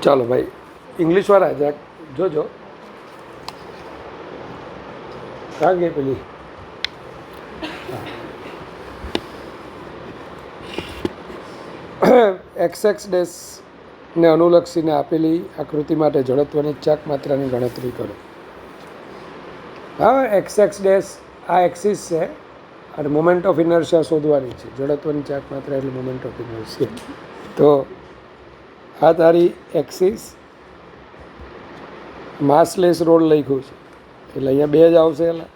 ચાલો ભાઈ ઇંગ્લિશવાળા જરાક જોજો કાં ગઈ પેલી એક્સ ડેશને અનુલક્ષીને આપેલી આકૃતિ માટે જડત્વની ચાક માત્રાની ગણતરી કરો. હા, એક્સ ડેશ આ એક્સિસ છે અને મોમેન્ટ ઓફ ઇનર્શિયા શોધવાની છે. જડત્વની ચાક માત્રા એટલે મોમેન્ટ ઓફ ઇનર્શિયા. તો આ તારી એક્સિસ માસલેસ રોડ લખ્યું છે એટલે અહીંયા 2 જ આવશે. એટલે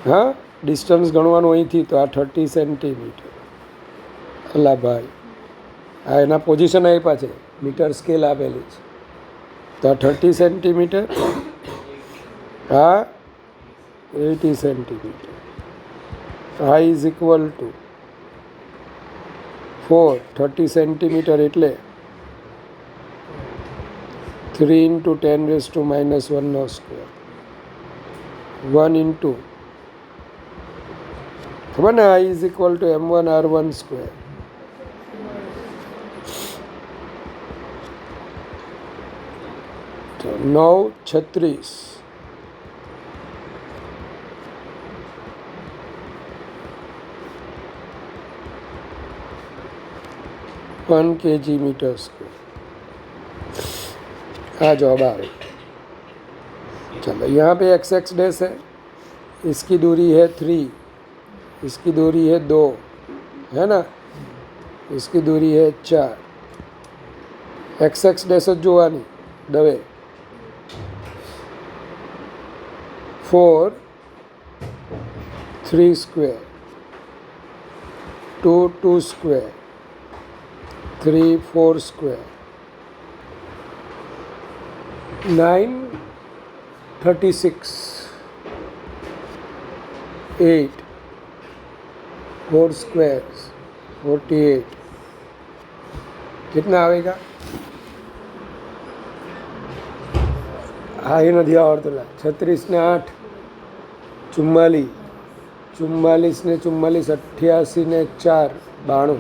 હા, ડિસ્ટન્સ ગણવાનું અહીંથી તો આ 30 સેન્ટીમીટર. અલા ભાઈ, આ એના પોઝિશન આપ્યા છે, મીટર સ્કેલ આપેલી છે. તો આ 30 સેન્ટીમીટર, આ 80 સેન્ટીમીટર. આ ઇઝ ઇક્વલ ટુ 4. 30 સેન્ટીમીટર એટલે 3 × 10⁻⁻1 સ્ક્વેર. 1 ઇન્ટુ ખબર ને, આ is equal two m1r1 square. તો 9 36 1 kg मीटर स्क्वायर. हाँ जवाब आ रही. चलो यहाँ पे एक्स डैश है, इसकी दूरी है 3, इसकी दूरी है 2, है ना, इसकी दूरी है 4. एक्स डैश જોવાની Dave 4 3 square 2 2 square 3 4 square 9 36 8 4 square 48. कितना आएगा? हाँ, ये नहीं आवड़त. 36 ने 8 44, 44 ने 44 88 ने 4 92.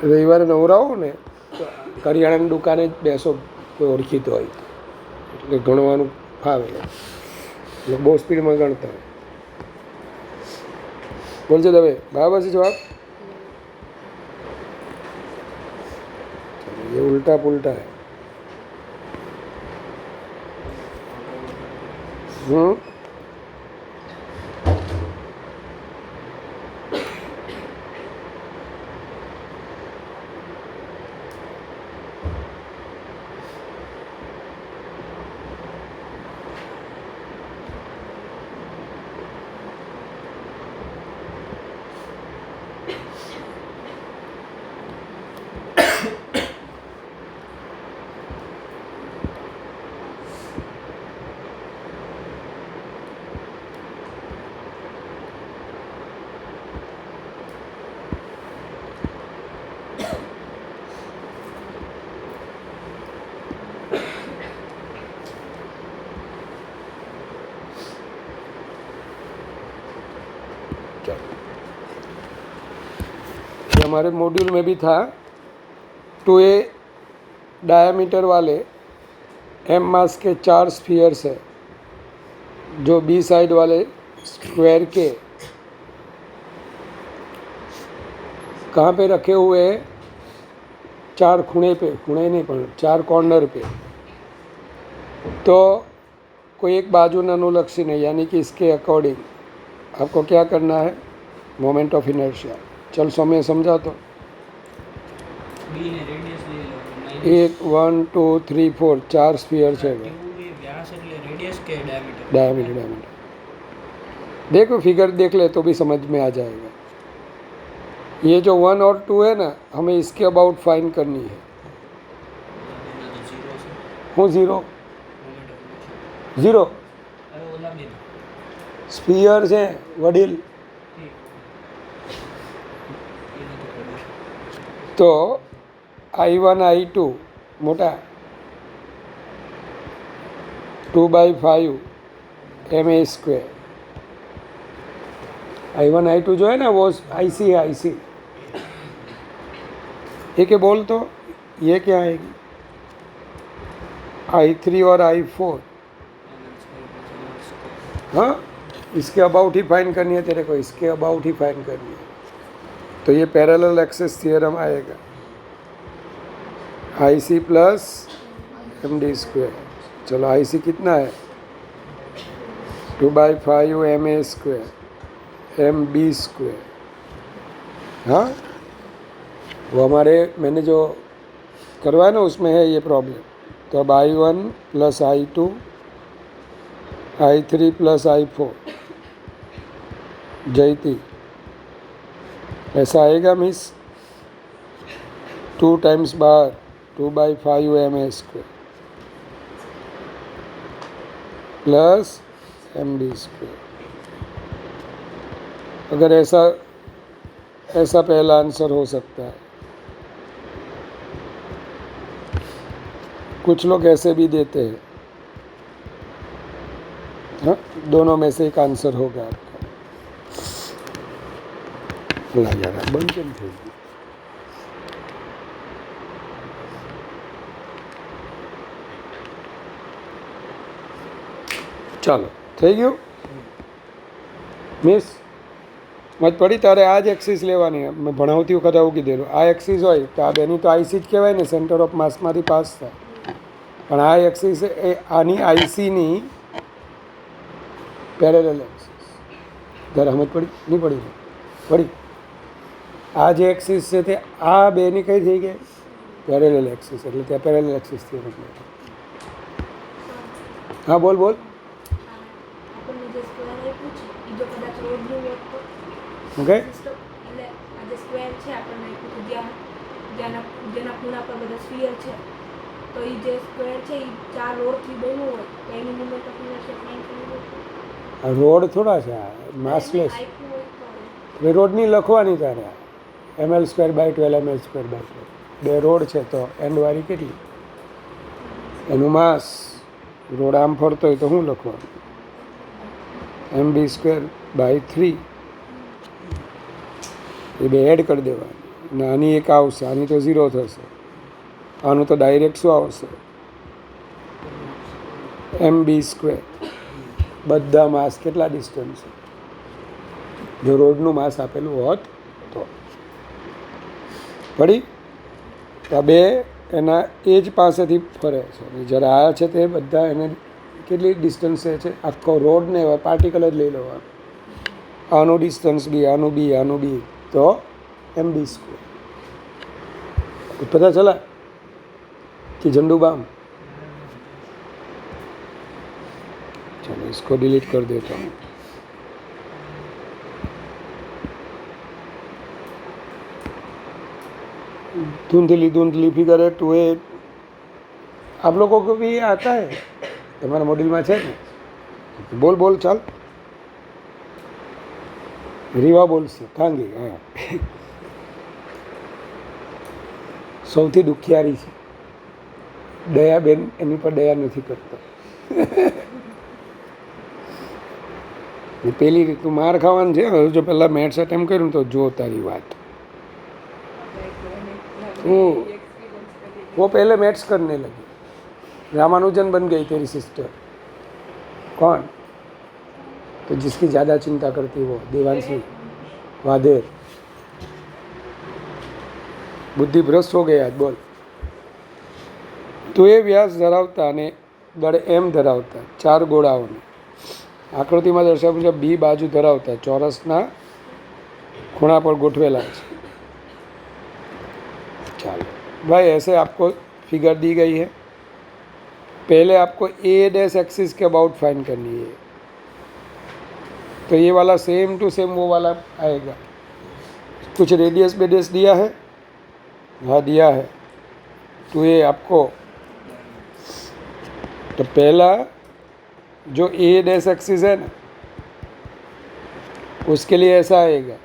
રવિવારે નવરાવો ને તો કરિયાણાની દુકાને જ બેસો, કોઈ ઓળખીતો હોય એટલે ગણવાનું ફાવે, એટલે બહુ સ્પીડમાં ગણતા હોય. બોલજો દવે, બરાબર છે જવાબ? ये उल्टा पुल्टा है. हमारे मॉड्यूल में भी था 2a डायामीटर वाले m मास के 4 स्फीयर्स है जो b साइड वाले स्क्वायर के कहाँ पे रखे हुए हैं? 4 खूणे पे, खूणे नहीं पर 4 कॉर्नर पे. तो कोई एक बाजू न अनुलक्षी नहीं, यानी कि इसके अकॉर्डिंग आपको क्या करना है? Moment of inertia. चल समय समझा तो 1 1 2 3 4 4 स्फीयर है. डायमीटर देखो, फिगर देख ले तो भी समझ में आ जाएगा. ये जो 1 और 2 है ना, हमें इसके अबाउट फाइन करनी है. हूँ जीरो स्फीयर है वडील. तो I1 I2 मोटा 2/5 ma². I1 I2 जो है ना वो IC है, IC एक ये बोल तो ये क्या आएगी? I3 और I4। हाँ, इसके अबाउट ही फाइन करनी है तेरे को, इसके अबाउट ही फाइन करनी है। तो ये पैरेलल एक्सेस थियरम आएगा, IC प्लस MD स्क्वायर। चलो IC कितना है? 2/5 MA स्क्वायर MB स्क्वायर। हाँ, वो हमारे मैंने जो करवाया ना उसमें है ये प्रॉब्लम। तो अब I1 plus I2 I3 plus I4 जयती, ऐसा आएगा मिस? 2 टाइम्स बार 2/5 MA square plus MD square. अगर ऐसा पहला आंसर हो सकता है। कुछ लोग ऐसे भी देते हैं। हाँ, दोनों में से एक आंसर होगा आपका। ला यार बंद केम થઈ ગયું? ચાલો થઈ ગયું મિસ? મત પડી? તારે આ જ એક્સિસ લેવાની. મેં ભણાવતી વખતે આવું કીધેલું, આ એક્સિસ હોય તો આ બેની તો આઈસી જ કહેવાય ને, સેન્ટર ઓફ માસમાંથી પાસ થાય. પણ આ એક્સિસ એ આની આઈસીની પેરેલલ એક્સિસ. ત્યારે સમજ પડી? નહીં પડી? પડી. આ જે એક્સિસ છે તે આ બેની કઈ થઈ ગઈ? Parallel axis. એટલે ત્યાં પેરેલલ એક્સિસ થઈ ગઈ. હા બોલ બોલ. ઓકે, રોડ થોડા છે, માસલેસ. રોડ નહીં લખવાની તારે, ml²/12 બે રોડ છે તો એન્ડવાળી કેટલી? એનું માસ. રોડ આમ ફરતો હોય તો શું લખવાનું? MB²/3. એ બે એડ કરી દેવાની. અને આની એક આવશે, આની તો 0 થશે. આનું તો ડાયરેક્ટ શું આવશે? MB². બધા માસ કેટલા ડિસ્ટન્સ છે? જો રોડનું માસ આપેલું હોત તો. પડી? તો બે એના એ જ પાસેથી ફરે છે. જ્યારે આ છે તે બધા એને કેટલી ડિસ્ટન્સ છે? આખો રોડને પાર્ટિકલ જ લઈ લેવાનું. આનું ડિસ્ટન્સ બી, આનું બી, આનું બી, तो MB². पता चला कि झंडू बाम. चलो इसको डिलीट कर देता हूँ. धुंधली धुंधली फिगर है 2A. आप लोगों को भी आता है? तुम्हारा मॉड्यूल में है ने? बोल बोल चल. રીવા બોલશે કાંગી. હા, સૌથી દુખિયારી છે દયાબેન, એની પર દયા નથી કરતો. પેલી રીતનું માર ખાવાનું છે. જો પહેલાં મેથ્સ અટેમ્પ કર્યું તો જો તારી વાત. वो पहले मैथ्स करने लगी. रामानुजन बन गई तेरी सिस्टर. कौन? तो जिसकी ज़्यादा चिंता करती वो देवांशी वादेर. बुद्धि भ्रष्ट हो गया. बोल. तो ये व्यास धरावता ने दળ M ધરાવતા 4 ગોળાઓને આકૃતિમાં દર્શાવ્યું મુજબ B બાજુ ધરાવતા ચોરસના ખૂણા पर गोठवेला है. चलो भाई, ऐसे आपको फिगर दी गई है. पहले आपको A' एक्सिस के अबाउट फाइंड करनी है. तो ये वाला सेम टू सेम वो वाला आएगा. कुछ रेडियस बेडियस दिया है? हाँ दिया है. तो ये आपको तो पहला जो A' एक्सिस है ना, उसके लिए ऐसा आएगा.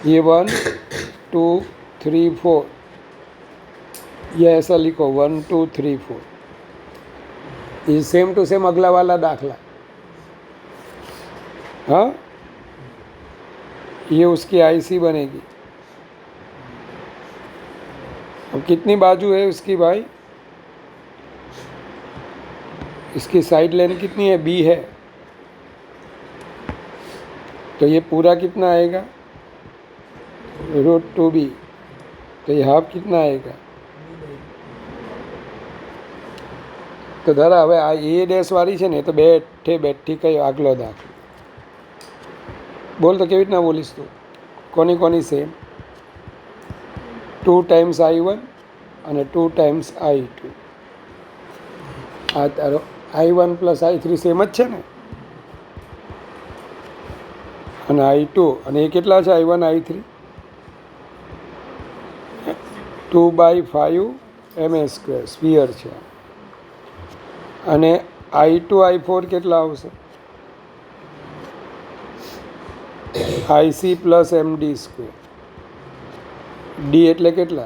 ये 1 2 3 4, ये ऐसा लिखो 1 2 3 4. ये सेम टू सेम अगला वाला दाखला. हाँ, ये उसकी आईसी बनेगी. अब कितनी बाजू है उसकी भाई? इसकी साइड लेंथ कितनी है? बी है, तो ये पूरा कितना आएगा? √2b। तो ये हाफ कितना आएगा? તો ધરા હવે આ એ ડેશવાળી છે ને તો બેઠી કઈ આગલો દાખલો બોલ. તો કેવી રીતના બોલીશ તું? કોની સેમ? 2 ટાઈમ્સ I1 અને 2 ટાઈમ્સ I2. આ તારો I1 પ્લસ I3 સેમ જ છે ને, અને I2 અને એ કેટલા છે? I1 I3 2/5 ma², સ્ફિયર છે. અને I2 I4 કેટલા આવશે? IC plus MD². ડી એટલે કેટલા?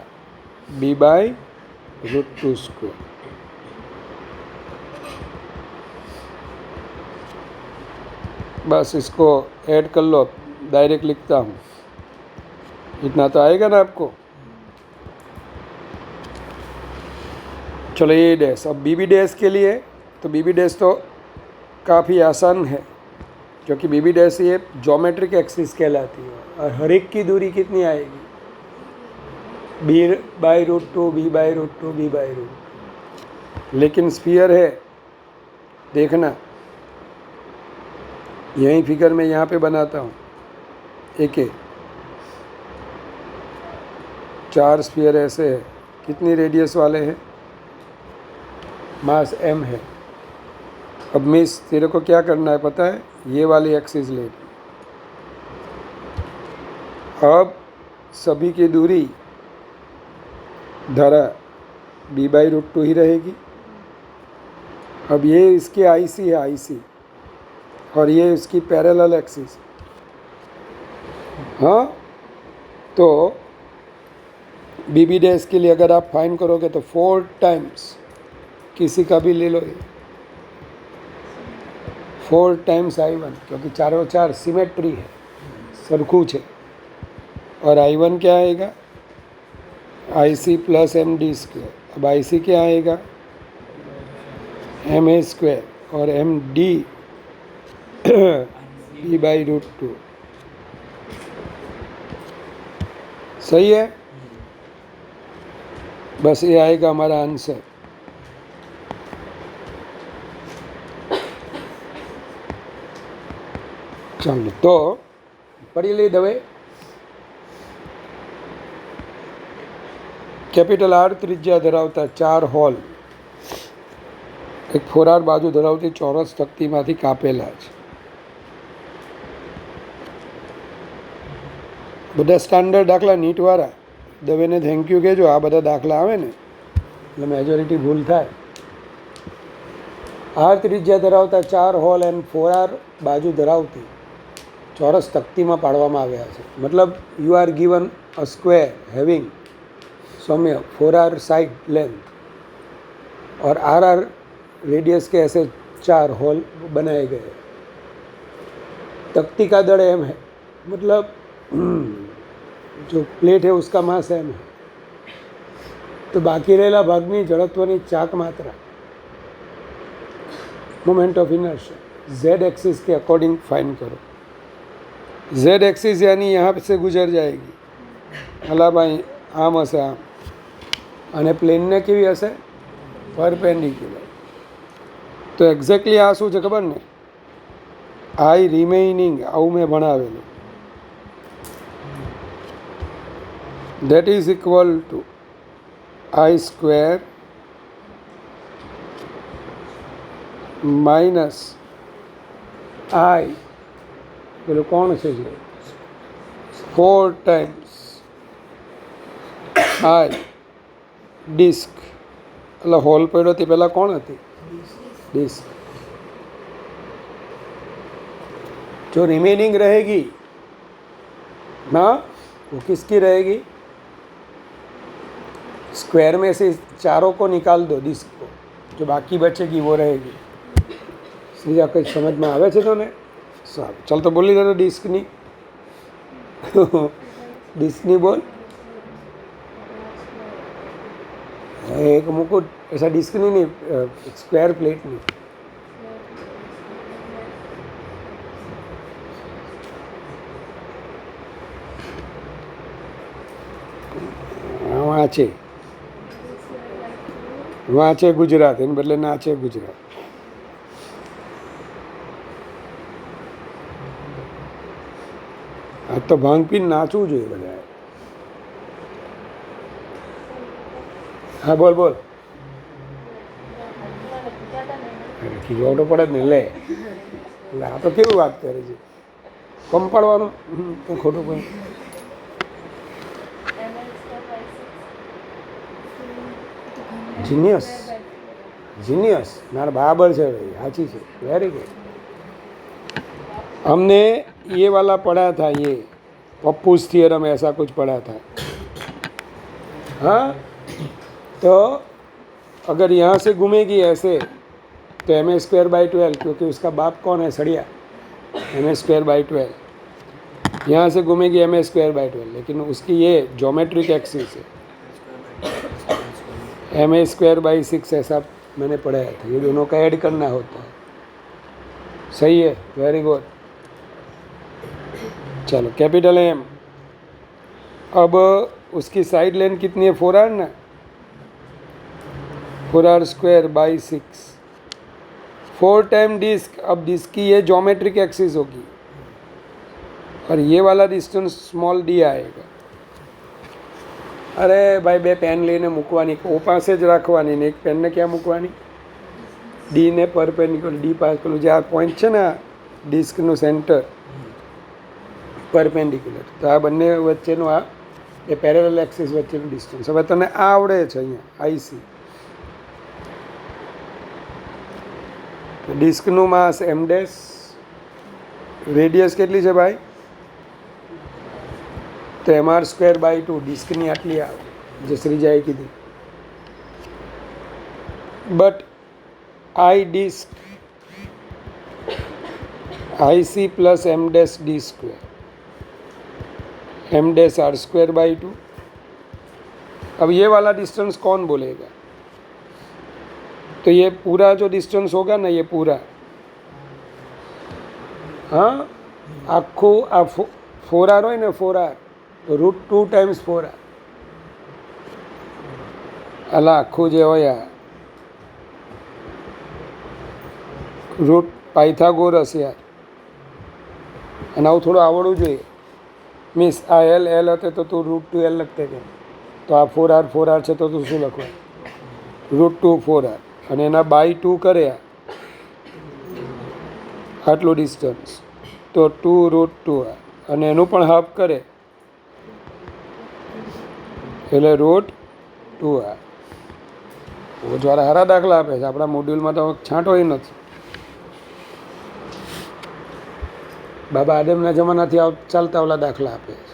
B/√2². बस इसको ऐड कर लो, डायरेक्ट लिखता हूँ. इतना तो आएगा ना आपको. चलो ये डैश. अब बीबी डैश के लिए तो बीबी डैश तो काफ़ी आसान है, क्योंकि बीबी डैश ये ज्योमेट्रिक एक्सिस कहलाती है. और हर एक की दूरी कितनी आएगी? B/√2 B/√2 B/√2. लेकिन स्फीयर है, देखना यही फिगर में यहाँ पे बनाता हूँ. एक 4 स्फीयर ऐसे है. कितनी रेडियस वाले हैं? मास m है. अब मिस तेरे को क्या करना है पता है? ये वाली एक्सिस लेनी. अब सभी की दूरी धरा B/√2 ही रहेगी. अब ये इसकी IC है, IC, और ये इसकी पैरेलल एक्सिस. हाँ, तो बीबी डैश के लिए अगर आप फाइंड करोगे तो 4 टाइम्स किसी का भी ले लो, 4 टाइम्स I1, क्योंकि चारों चार सिमेट्री है, सरखूच है. और I1 क्या आएगा? IC plus MD². अब IC क्या आएगा? ma² और MD B/√2. सही है. बस ये आएगा हमारा आंसर. ચાલો તો પડી લઈ હવે. કેપિટલ R ત્રિજ્યા ધરાવતા 4 હોલ એક 4R બાજુ ધરાવતી ચોરસ તકતીમાંથી કાપેલા છે. બધા સ્ટાન્ડર્ડ દાખલા નીટવાળા. દવેને થેન્ક યુ કહેજો. આ બધા દાખલા આવે ને એટલે મેજોરિટી ભૂલ થાય. R ત્રિજ્યા ધરાવતા 4 હોલ એન્ડ 4R બાજુ ધરાવતી ચોરસ તકતીમાં પાડવામાં આવ્યા છે. મતલબ you are given a square having सौम्य 4R साइड लेंथ और RR रेडियस के ऐसे 4 होल बनाए गए. तख्ती का दड़ m है, मतलब जो प्लेट है उसका मास m है. तो बाकी रहेला भागनी जड़त्वनी चाक मात्रा moment of inertia z axis के अकॉर्डिंग फाइंड करो. z एक्सिस यानी यहाँ से गुजर जाएगी. अला भाई आम हसे आम, અને પ્લેનને કેવી હશે? પરપેન્ડિક્યુલર. તો એક્ઝેક્ટલી આ શું છે ખબર ને? I રિમેઇનિંગ, આવું મેં ભણાવેલું. That is equal to I² minus I, પેલું કોણ છે જે 4 ટાઈમ્સ I ડિસ્ક. એટલે હોલ પડ્યો તે પહેલાં કોણ હતી? ડિસ્ક. जो रिमेनिंग रहेगी ना वो किसकी रहेगी? स्क्वायर में से चारों को निकाल दो, डिस्क को, जो बाकी बचेगी वो रहेगी. सीधा कुछ समझ में आवे છે તને? સારું, ચાલ તો બોલી દે ડિસ્કની. ડિસ્કની બોલ. एक मुकुट ऐसा डिस्क नहीं स्क्वायर प्लेट नहीं वहाँ છે ગુજરાત એને બદલે ના છે ગુજરાત આ તો ભાંગ પીને નાચવું જોઈએ બધા હા બોલ બોલ ખીજવાટો પડે જ ને લે આ તો કેવું વાત કરે છે કમ પાડવાનું ખોટું પડે જીનિયસ जीनियस मारा बराबर है भाई साची है वेरी गुड हमने ये वाला पढ़ा था ये पप्पूस थियरम ऐसा कुछ पढ़ा था हाँ तो अगर यहाँ से घूमेगी ऐसे तो m²/12 क्योंकि उसका बाप कौन है सड़िया m²/12 यहाँ से घूमेगी m²/12 लेकिन उसकी ये ज्योमेट्रिक एक्सिस है m²/6 ऐसा मैंने पढ़ाया था ये दोनों का ऐड करना होता है सही है वेरी गुड चलो कैपिटल M अब उसकी साइड लेंथ कितनी है 4r ना 4r²/6 4 टाइम डिस्क अब डिस्क की ये ज्योमेट्रिक एक्सिस होगी और ये वाला डिस्टेंस स्मॉल d आएगा अरे भाई बे पेन लईने मूकवानी ओ पासे ज राखवानी ने एक पेन ने क्या मूकवानी डी ने परपेंडिक्युलर डी पास पेલું જે આ પોઈન્ટ છે ને ડિસ્કનું સેન્ટર પરપેન્ડિક્યુલર તો આ બંને વચ્ચેનું આ એ પેરેલલ એક્સિસ વચ્ચેનું ડિસ્ટન્સ હવે તને આ આવડે છે અહીંયા આઈસી ડિસ્કનું માસ m ડેશ રેડિયસ કેટલી છે ભાઈ तो mr²/2 डिस्कनी आटली आवे जे श्रीजाए कीधी but I disc IC plus m dash d² m dash r²/2 अब ये वाला डिस्टेंस कौन बोलेगा तो ये पूरा जो डिस्टेंस होगा ना ये पूरा हाँ आखो आ 4r हो ना 4r √2 टाइम्स 4r अला आखू जे हो या रूट पाइथागोरस यार आવું થોડું આવડવું જોઈએ મીન્સ આ એલ હતે તો તું √2l લખતે કે તો આ 4r છે તો તું શું લખવા √2 4r અને એના /2 કરે આટલું ડિસ્ટન્સ તો 2√2r અને એનું પણ હાફ કરે એટલે √2r દ્વારા હારા દાખલા આપે છે આપણા મોડ્યુલમાં તો છાંટો નથી બાબા આદમના જમાનાથી ચાલતા ઓલા દાખલા આપે છે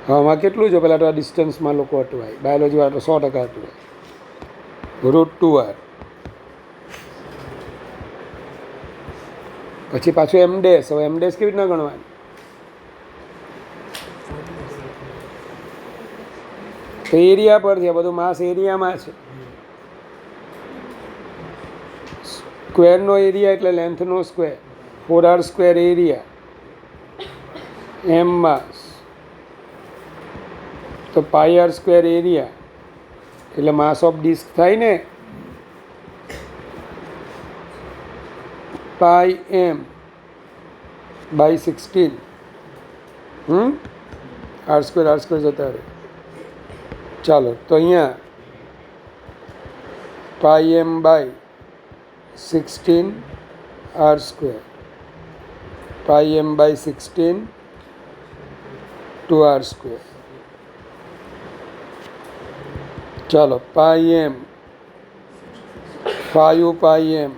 હવામાં કેટલું છે પહેલાં તો આ ડિસ્ટન્સમાં લોકો અટવાય બાયોલોજીમાં તો 100% અટવાય √2r પછી પાછું m ડેશ હવે m ડેશ કેવી રીતના ગણવાની તો એરિયા પર છે બધું માસ એરિયામાં છે સ્ક્વેરનો એરિયા એટલે લેન્થનો સ્ક્વેર 4r² એરિયા m માસ તો πr² એરિયા એટલે માસ ઓફ ડિસ્ક થાય ને πm/16 r² જતા રહે ચાલો તો અહીંયા πm/16 r² πm/16 2r². ચાલો πm 5 πm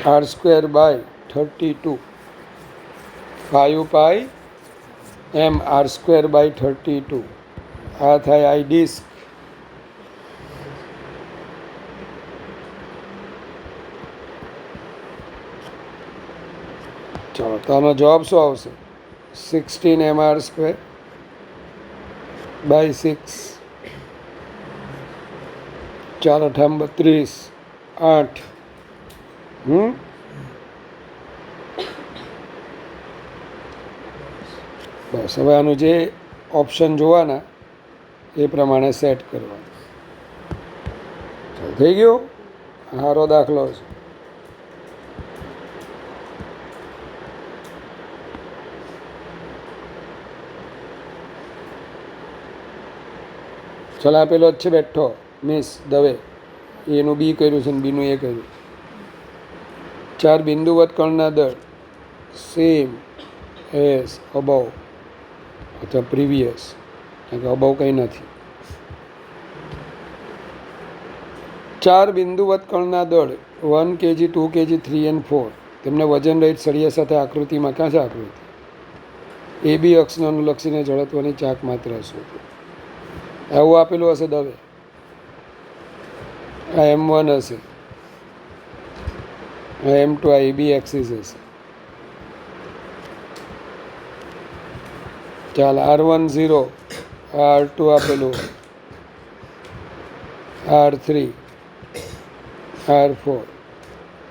r²/32 5 πm r²/32 આ થાય આઈ ડિસ્ક. ચાલો તો આનો જવાબ શું આવશે 16 mr². बाई 6, 4 8 32, 8. બસ હવે આનું જે ઓપ્શન જોવાના એ પ્રમાણે સેટ કરવાનું. થઈ ગયું. સારો દાખલો છે. ચલ આપેલો જ છે બેઠો મિસ દવે, એનું બી કર્યું છે ને બીનું એ કર્યું. 4 બિંદુવત કણના દળ સેમ એઝ અબવ અથવા પ્રીવિયસ, કારણ કે અબવ કંઈ નથી. 4 બિંદુવત કણના દળ 1 kg 2 kg 3 and 4 તેમને વજન રહિત સળિયા સાથે આકૃતિમાં ક્યાં છે આકૃતિ એ બી અક્ષને અનુલક્ષીને ઝડપવાની ચાક માત્ર શોધો. એવું આપેલું હશે દવે. આ M1 હશે, આ M2, આ AB એક્સિસ હશે. ચાલ R1 0, R2 આપેલું, R3, R4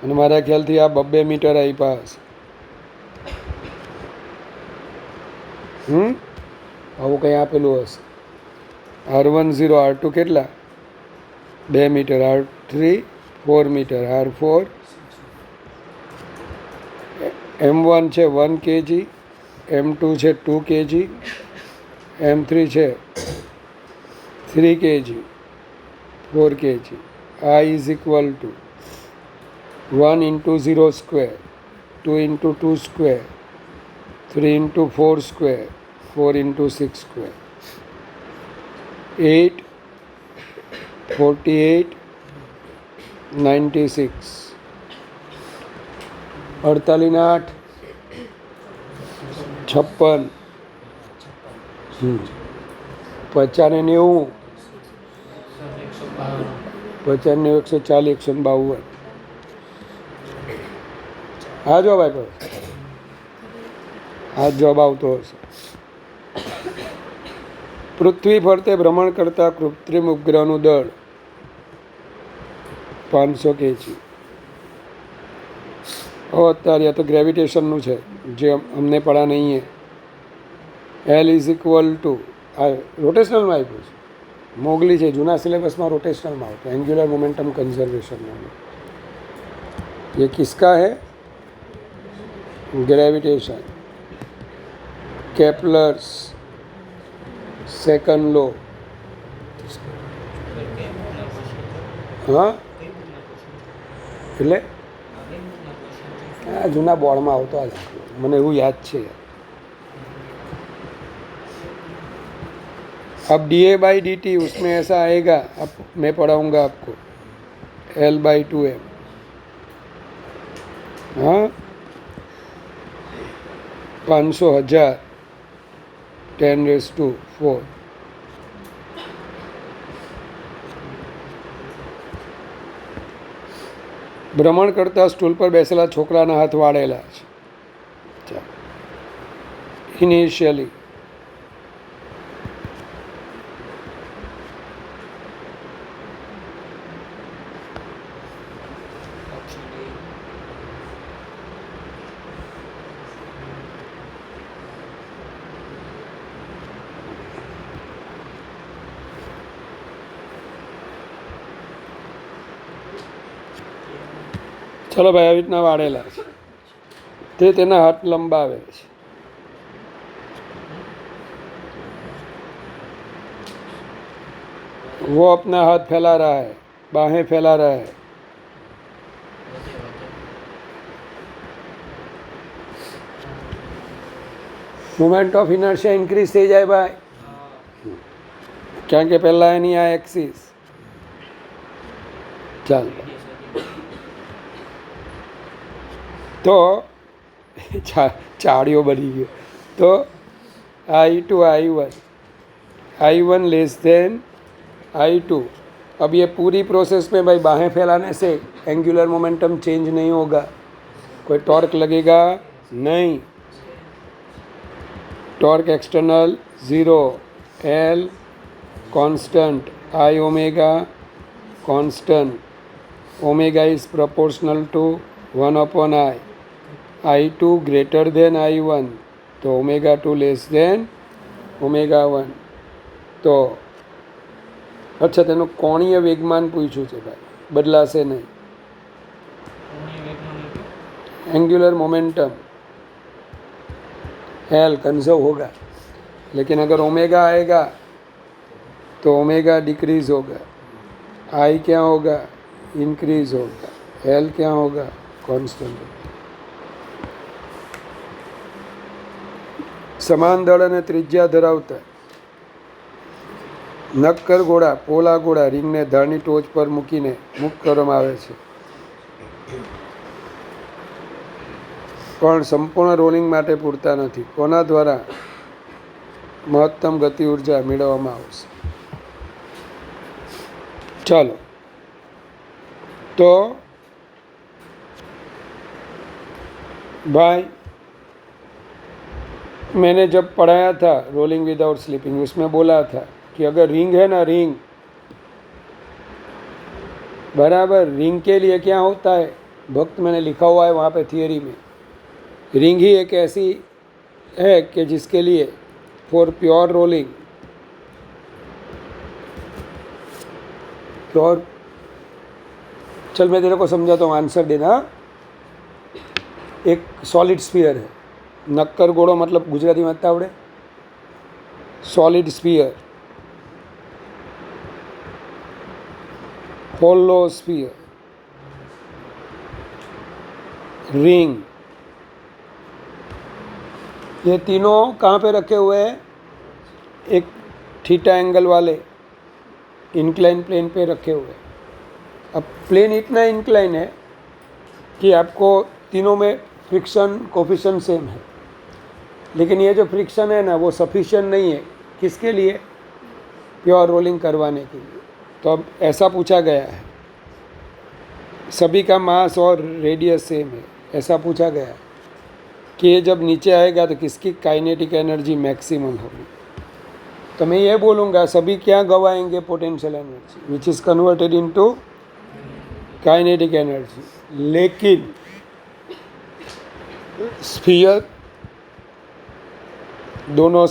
અને મારા ખ્યાલથી આ 2 મીટર આપ્યા હશે. આવું કંઈ આપેલું હશે. R1 0, R2 કેટલા 2 metre, R3 4 metre, R4 M1 છે 1 kg, M2 છે 2 kg, M3 છે 3 kg, 4 kg. I is equal to 1 into 0 square, 2 into 2 square, 3 into 4 square, 4 into 6 square. 8, 48, 96. 48 8, 56, 50 ને 90, 50 ને 140, 152. હા જવાબ આપ્યો, આ જવાબ આવતો હશે. પૃથ્વી ફરતે ભ્રમણ કરતા કૃત્રિમ ઉપગ્રહનું દળ 500 kg. અત્યારે આ તો ગ્રેવિટેશનનું છે જે અમને પડા નહીં. L ઇઝ ઇક્વલ ટુ આ રોટેશનલમાં આપ્યું છે. મોગલી છે જૂના સિલેબસમાં રોટેશનલમાં આવતું, એન્ગ્યુલર મોમેન્ટમ કન્ઝર્વેશનનું. ये किसका है? Gravitation, Kepler's second law. હા એટલે जूना बोर्ड में आवतो आ मैंने वो याद है. अब dA/dt उसमें ऐसा आएगा, अब मैं पढ़ाऊंगा आपको L/2m. हाँ 500,000 10⁴. ભ્રમણ કરતા સ્ટૂલ પર બેસેલા છોકરાના હાથ વાળેલા છે. ઇનિશિયલી ચલો ભાઈ આવી રીતના વાળેલા છે તે તેના હાથ લંબાવે છે. वो अपना हाथ फैला रहा है, बाहें फैला रहा है. मोमेंट ऑफ इनर्शिया इंक्रीज થઈ જાય ભાઈ, કારણ કે પહેલા એની આ એક્સિસ. ચાલ તો ચાળીઓ બની ગયો. તો I2 I1 less than I2. अब ये पूरी प्रोसेस में भाई बाहें फैलाने से एंगुलर मोमेंटम चेंज नहीं होगा, कोई टॉर्क लगेगा नहीं. Torque external 0, L constant, I omega constant, omega is proportional to 1 upon I, I2 greater than I1, તો omega 2 less than omega 1. તો અચ્છા તેનું કોણીય વેગમાન પૂછ્યું છે ભાઈ, બદલાશે નહીં. एंगुलर मोमेंटम एल कंजर्व होगा, लेकिन अगर ओमेगा आएगा तो ओमेगा डिक्रीज होगा, आई क्या होगा, इंक्रीज होगा, एल क्या होगा, कांस्टेंट होगा. સમાન દળ અને ત્રિજ્યા ધરાવતા નક્કર ગોળા, પોલા ગોળા રિંગને ધારની ટોચ પર મૂકીને મુક્ત કરવામાં આવે છે, પણ સંપૂર્ણ રોલિંગ માટે પૂરતા નથી. કોના દ્વારા મહત્તમ ગતિ ઉર્જા મેળવવામાં આવશે? ચાલો, તો भाई मैंने जब पढ़ाया था रोलिंग विदाउट स्लीपिंग, उसमें बोला था कि अगर रिंग है ना, रिंग बराबर, रिंग के लिए क्या होता है, भक्त मैंने लिखा हुआ है वहाँ पे थियरी में, रिंग ही एक ऐसी है कि जिसके लिए फॉर प्योर रोलिंग, प्योर, चल मैं तेरे को समझाता हूँ, आंसर देना. एक सॉलिड स्फीयर है, नक्कर गोड़ो मतलब गुजराती में आवड़े, solid sphere, hollow sphere, ring, ये तीनों कहाँ पे रखे हुए हैं? एक थीटा एंगल वाले इंक्लाइन प्लेन पे रखे हुए हैं. अब प्लेन इतना इंक्लाइन है कि आपको तीनों में फ्रिक्शन कोफिशिएंट सेम है, लेकिन ये जो फ्रिक्शन है ना वो सफिशिएंट नहीं है. किसके लिए? प्योर रोलिंग करवाने के लिए. तो अब ऐसा पूछा गया है, सभी का मास और रेडियस सेम है, ऐसा पूछा गया है कि ये जब नीचे आएगा तो किसकी काइनेटिक एनर्जी मैक्सिमम होगी. तो मैं ये बोलूँगा सभी क्या गवाएंगे? Potential energy which is converted into kinetic energy. लेकिन स्फीयर, दोनों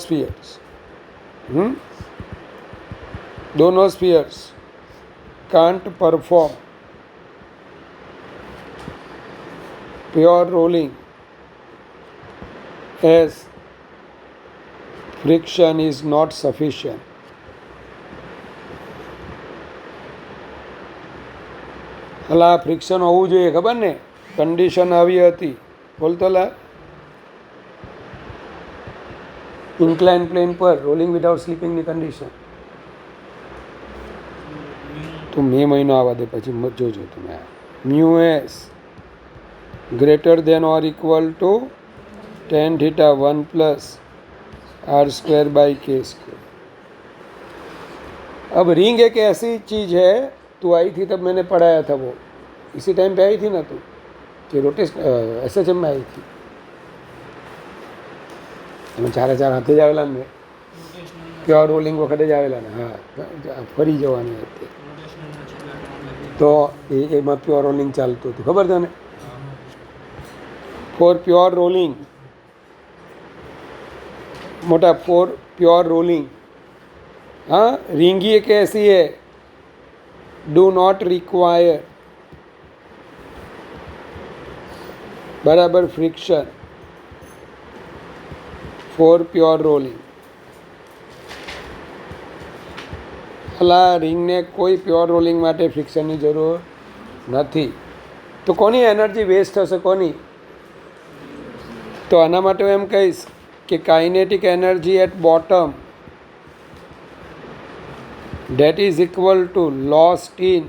spheres can't perform pure rolling as friction is not sufficient. અલા ફ્રિક્શન હોવું જોઈએ, ખબર ને? કન્ડિશન આવી હતી, બોલતો લા. ઇન્ક્લાઇન પ્લેન પર રોલિંગ વિધાઉટ સ્લીપિંગની કન્ડિશન. તો મે મહિનો આવવા દે, પછી જોજો તમે. Mu S greater than or equal to tan theta 1 plus R square by K square. अब रिंग एक ऐसी चीज़ है, तू आई थी तब मैंने पढ़ाया था, वो इसी टाइम पे आई थी ना तू, जो SHM में आई थी. તમે ચારે ચાર હાથે જ આવેલા ને, પ્યોર રોલિંગ વખતે જ આવેલા ને. હા, ફરી જવાની હતી તો એમાં પ્યોર રોલિંગ ચાલતું હતું, ખબર તને? ફોર પ્યોર રોલિંગ, मोटा फॉर प्योर रोलिंग. हाँ, रिंग ही एक ऐसी है, डू नॉट रिक्वायर बराबर फ्रिक्शन फॉर प्योर रोलिंग. अला रिंग ने कोई प्योर रोलिंग माटे फ्रिक्शन की जरूर नहीं. तो कोनी एनर्जी वेस्ट थशे? कोनी? तो आना माटे एम कहीश कि kinetic energy at bottom that is equal to lost in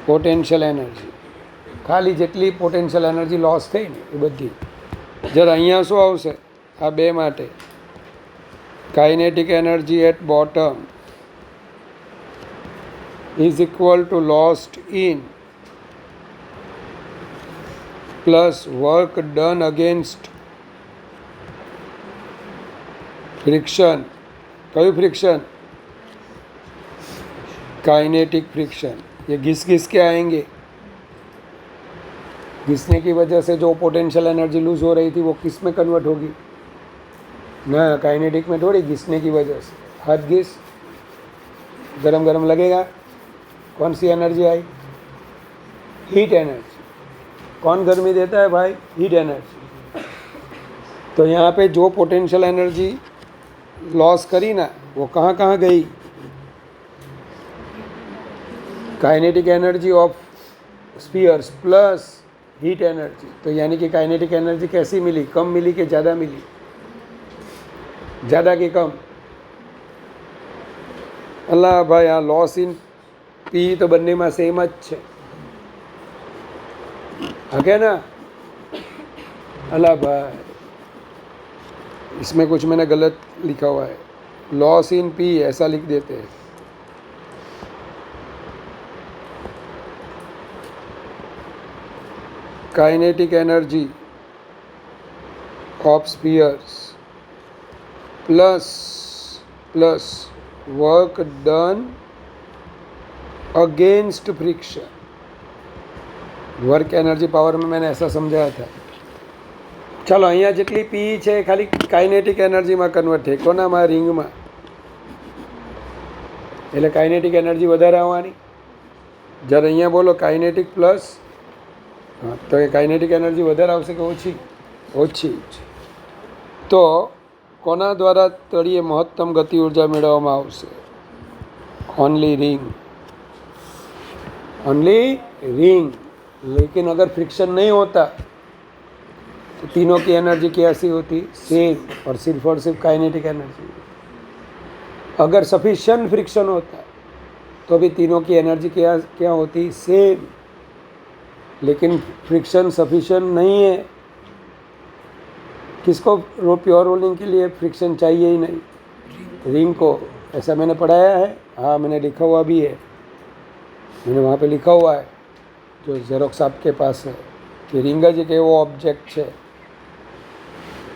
potential energy. खाली जेटली पोटेंशियल एनर्जी लॉस थई ने ए बधी. जरा अहींया शुं आवशे आ बे माटे? Kinetic energy at bottom is equal to lost in plus work done against friction. क्यों फ्रिक्शन? काइनेटिक फ्रिक्शन, ये घिस घिस के आएंगे। घिसने की वजह से जो पोटेंशियल एनर्जी लूज हो रही थी वो किस में कन्वर्ट होगी? ना, काइनेटिक में थोड़ी, घिसने की वजह से। हाथ घिस, गरम गरम लगेगा, कौन सी एनर्जी आई? Heat energy. कौन गर्मी देता है भाई? Heat energy. तो यहाँ पे जो पोटेंशियल एनर्जी लॉस करी ना, वो कहाँ कहाँ गई? Kinetic energy of spheres plus heat energy. तो यानी कि काइनेटिक एनर्जी कैसी मिली? कम मिली कि ज़्यादा मिली? ज़्यादा कि कम? अल्लाह भाई, આ લોસ ઇન પી તો બંનેમાં સેમ જ છે, હકે ना? अल्लाह भाई, इसमें कुछ मैंने गलत लिखा हुआ है, लॉस इन पी ऐसा लिख देते हैं। Kinetic energy of spheres plus work done against friction. Work energy power में मैंने ऐसा समझाया था। चलो, अहींया जेटली पी है खाली काइनेटिक एनर्जी में कन्वर्ट थे, कोनामां? रिंग में। एटले काइनेटिक एनर्जी वधारे आववानी। जरा अहींया बोलो काइनेटिक प्लस, हाँ, तो ये काइनेटिक एनर्जी वधारे आवशे कि ओछी? ओछी। तो कोना द्वारा तळिये महत्तम गति ऊर्जा मेळववामां आवशे? Only ring. Only ring. लेकिन अगर फ्रिक्शन नहीं होता तो तीनों की एनर्जी कैसी होती? सेम, और सिर्फ काइनेटिक एनर्जी। अगर सफिशिएंट फ्रिक्शन होता तो भी तीनों की एनर्जी क्या होती? सेम। लेकिन फ्रिक्शन सफिशिएंट नहीं है। किसको प्योर रोलिंग के लिए फ्रिक्शन चाहिए ही नहीं? रिंग को। ऐसा मैंने पढ़ाया है, हाँ, मैंने लिखा हुआ भी है। मैंने वहाँ पे लिखा हुआ है, जो जेरोक्स आपके पास है, कि रिंग ज एक एवो ऑब्जेक्ट है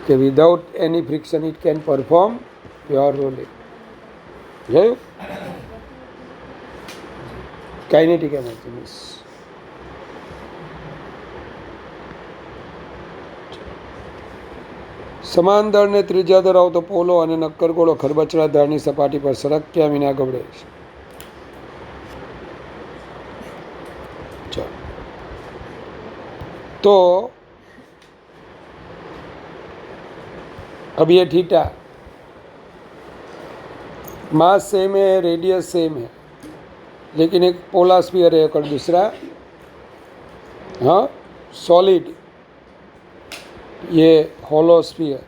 कि without any friction it can perform pure rolling. જોયું? કાઇનેટિક એનર્જી મીન્સ સમાન દળને ત્રિજ્યા ધરાવતો પોલો અને નક્કર ગોળો ખરબચડા ધારની સપાટી પર સરક્યા વિના ગબડે છે। तो अब ये थीटा, मास सेम है, रेडियस सेम है, लेकिन एक पोलर स्फीयर है और दूसरा हाँ सॉलिड, ये होलो स्फीयर।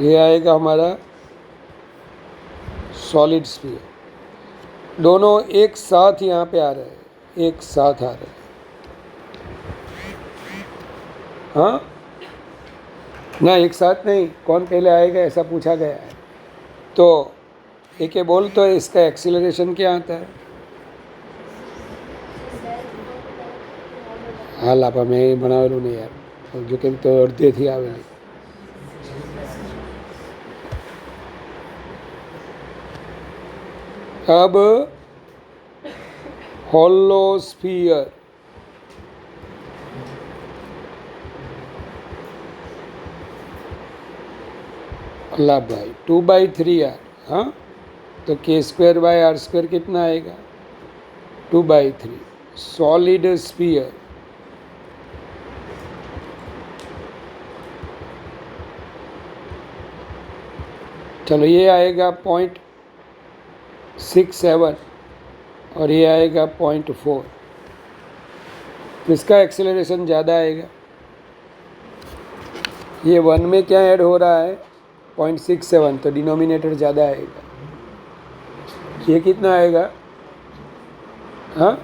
ये आएगा हमारा सॉलिड स्फीयर। दोनों एक साथ यहाँ पे आ रहे हैं, एक साथ आ रहे हैं। हाँ ना, एक साथ नहीं, कौन पहले आएगा ऐसा पूछा गया है। तो एक ये बोल, तो इसका एक्सीलरेशन क्या आता है? हाल आप मैं बनावेलू नहीं यार, जो कि तो अर्धे थी आवेली। अब होलो स्फीयर, अल्लाह भाई 2/3 आर, हाँ, तो k²/r² कितना आएगा? 2/3। सॉलिड स्फीयर, चलो ये आएगा 0.67 और ये आएगा 0.4। किसका एक्सेलरेशन ज़्यादा आएगा? ये 1 में क्या ऐड हो रहा है? 0.67, तो डिनोमिनेटर ज़्यादा आएगा। ये कितना आएगा? हाँ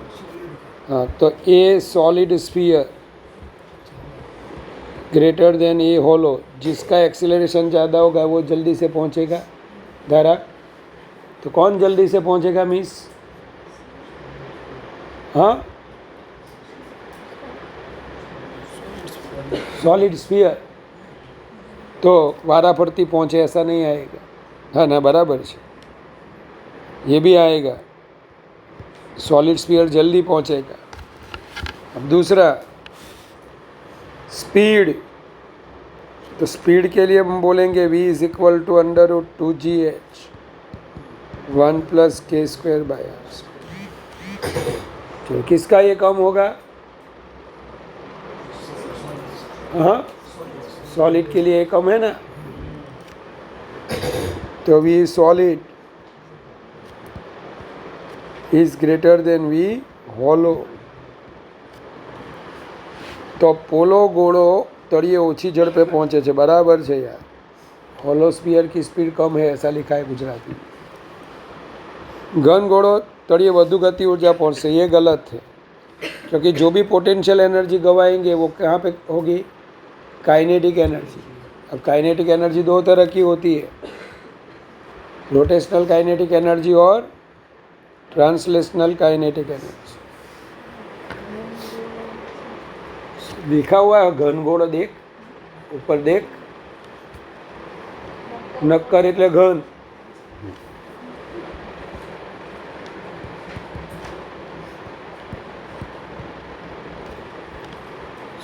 हाँ, तो a solid sphere greater than a hollow, जिसका एक्सेलरेशन ज़्यादा होगा वो जल्दी से पहुँचेगा धारा। तो कौन जल्दी से पहुँचेगा मिस? हाँ, सॉलिड स्फीयर। तो वारा पड़ती पहुँचे ऐसा नहीं आएगा। हाँ ना बराबर है, ये भी आएगा, सॉलिड स्फीयर जल्दी पहुंचेगा। अब दूसरा स्पीड, तो स्पीड के लिए हम बोलेंगे v is equal to under root 2gh 1 plus K square by R. तो किसका ये कम होगा? हाँ, सॉलिड के लिए कम है ना, तो v solid is greater then v hollow. तो पोलो गोड़ो तળિયે ઓછી ઝડપે પહોંચે છે, બરાબર છે यार। હોલો સ્ફિયર की स्पीड कम है ऐसा लिखा है गुजराती में। घन घोड़ो तળિયે વધુ गति ऊर्जा पहुँचते, ये गलत है, क्योंकि जो भी पोटेंशियल एनर्जी गवाएंगे वो कहाँ पे होगी? Kinetic energy. अब काइनेटिक एनर्जी दो तरह की होती है, रोटेशनल काइनेटिक एनर्जी और ट्रांसलेशनल काइनेटिक एनर्जी। लिखा हुआ है घनघोड़ो, देख ऊपर देख, नक्कर એટલે ઘન,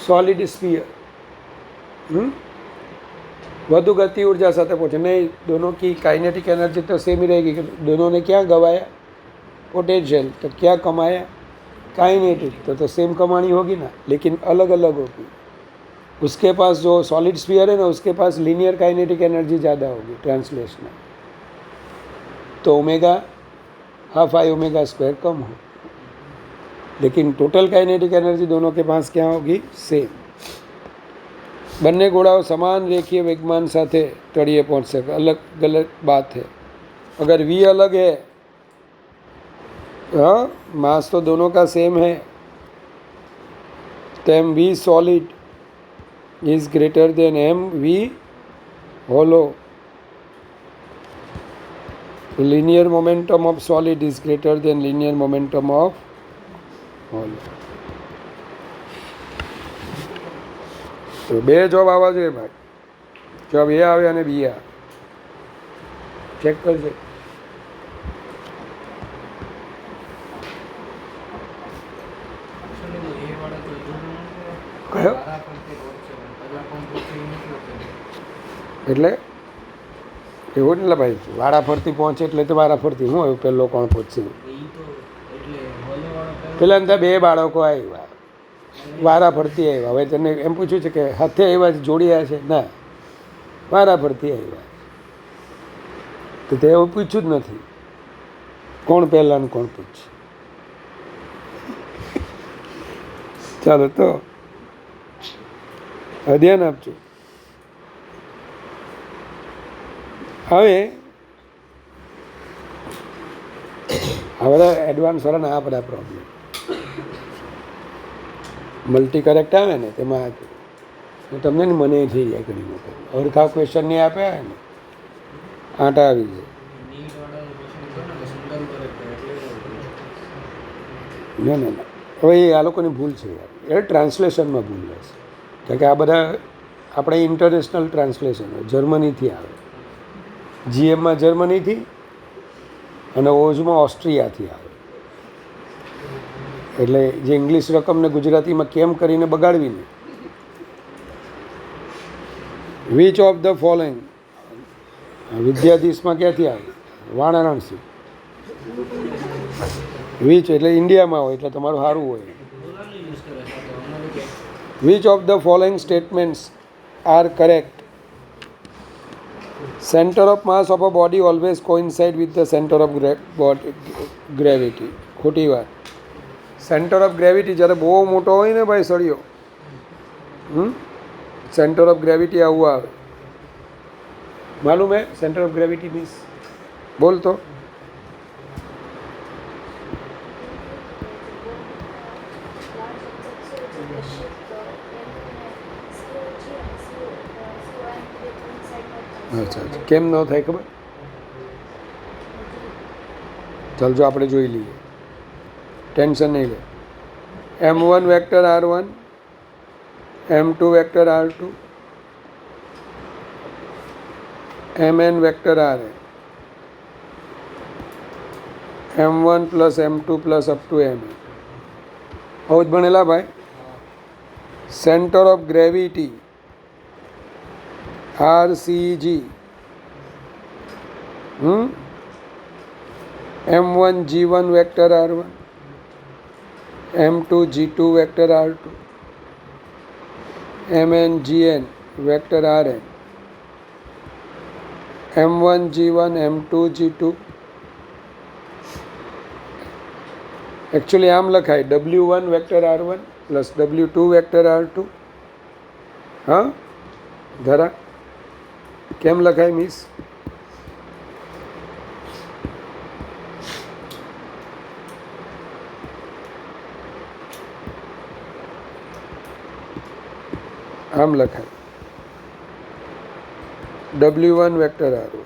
सॉलिड स्फीयर વધુ ગતિ ऊर्जा સાથે पहुंचे नहीं, दोनों की काइनेटिक एनर्जी तो सेम ही रहेगी। दोनों ने क्या गवाया? पोटेंशियल। तो क्या कमाया? काइनेटिक। तो सेम कमानी होगी ना, लेकिन अलग अलग होगी। उसके पास जो सॉलिड स्फीयर है ना, उसके पास लीनियर काइनेटिक एनर्जी ज़्यादा होगी, ट्रांसलेशनल। तो omega half I omega square कम हो, लेकिन टोटल काइनेटिक एनर्जी दोनों के पास क्या होगी? सेम। બંને ગોળાઓ સમાન રેખીય વેગમાન સાથે તળિયે પહોંચશે, अलग गलत बात है। अगर v अलग है, हाँ मास तो दोनों का सेम है, तो M V solid is greater than M V hollow. Linear momentum of solid is greater than linear momentum of hollow. तो बे जॉब आवा જોઈએ ભાઈ, જવાબ એ આવે અને બી આવે, ચેક કરજે। કયો? એટલે એવું એટલે ભાઈ વારા ફરતી પહોંચે એટલે તો વારા ફરતી હું આવ્યું, પહેલો કોણ પહોંચશે? પેલા ત્યાં બે બાળકો આવ્યા, વારા ફરતી આવ્યા। હવે તને એમ પૂછ્યું છે કે હાથે આવ્યા જોડ્યા છે? ના, વારા ફરતી આવ્યા। તો તે એવું પૂછ્યું જ નથી કોણ પહેલાં ને કોણ પૂછશે। ચાલો તો ધ્યાન આપજો। હવે હવે એડવાન્સ વાળાને આ બધા પ્રોબ્લેમ, મલ્ટી કરેક્ટ આવે ને તેમાં તમને ને મને થઈ જાય ઘણી વખત, અરખા ક્વેશ્ચન નહીં આપ્યા ને આંટા આવી જાય। ના ના ના, હવે એ આ લોકોની ભૂલ છે યાર, એ ટ્રાન્સલેશનમાં ભૂલ હશે, કારણ કે આ બધા આપણે ઇન્ટરનેશનલ ટ્રાન્સલેશન હોય, જર્મનીથી આવે, જીએમમાં જર્મનીથી અને ઓઝમાં ઓસ્ટ્રિયાથી આવે, એટલે જે ઇંગ્લિશ રકમને ગુજરાતીમાં કેમ કરીને બગાડવીને। વિચ ઓફ ધ ફોલોઈંગ, વિદ્યાધીશમાં ક્યાંથી આવે? વારાણસી। વિચ એટલે ઇન્ડિયામાં હોય એટલે તમારું સારું હોય। Which of the following statements are correct? Centre of mass of a body always coincide with the centre of gravity. ખોટી વાત। સેન્ટર ઓફ ગ્રેવિટી જ્યારે બહુ મોટો હોય ને ભાઈ સળિયો, સેન્ટર ઓફ ગ્રેવિટી આવું આવે, માલુમ હે સેન્ટર ઓફ ગ્રેવિટી મીન્સ? બોલ તો। અચ્છા અચ્છા, કેમ ન થાય ખબર? ચાલ જો આપણે જોઈ લઈએ, ટેન્શન નહીં લે। M1 vector R1, M2 vector R2, Mn vector Rn, M1 plus M2 plus up to M. બહુ જ ભણેલા ભાઈ. Centre of gravity RCG. M1 G1 vector R1, M2 G2 vector R2, Mn Gn vector Rn, M1 G1 M2 G2. Actually આમ લખાય W1 vector R1 plus W2 vector R2. હા ધરા કેમ લખાય મિસ? આમ લખાય W1 vector R1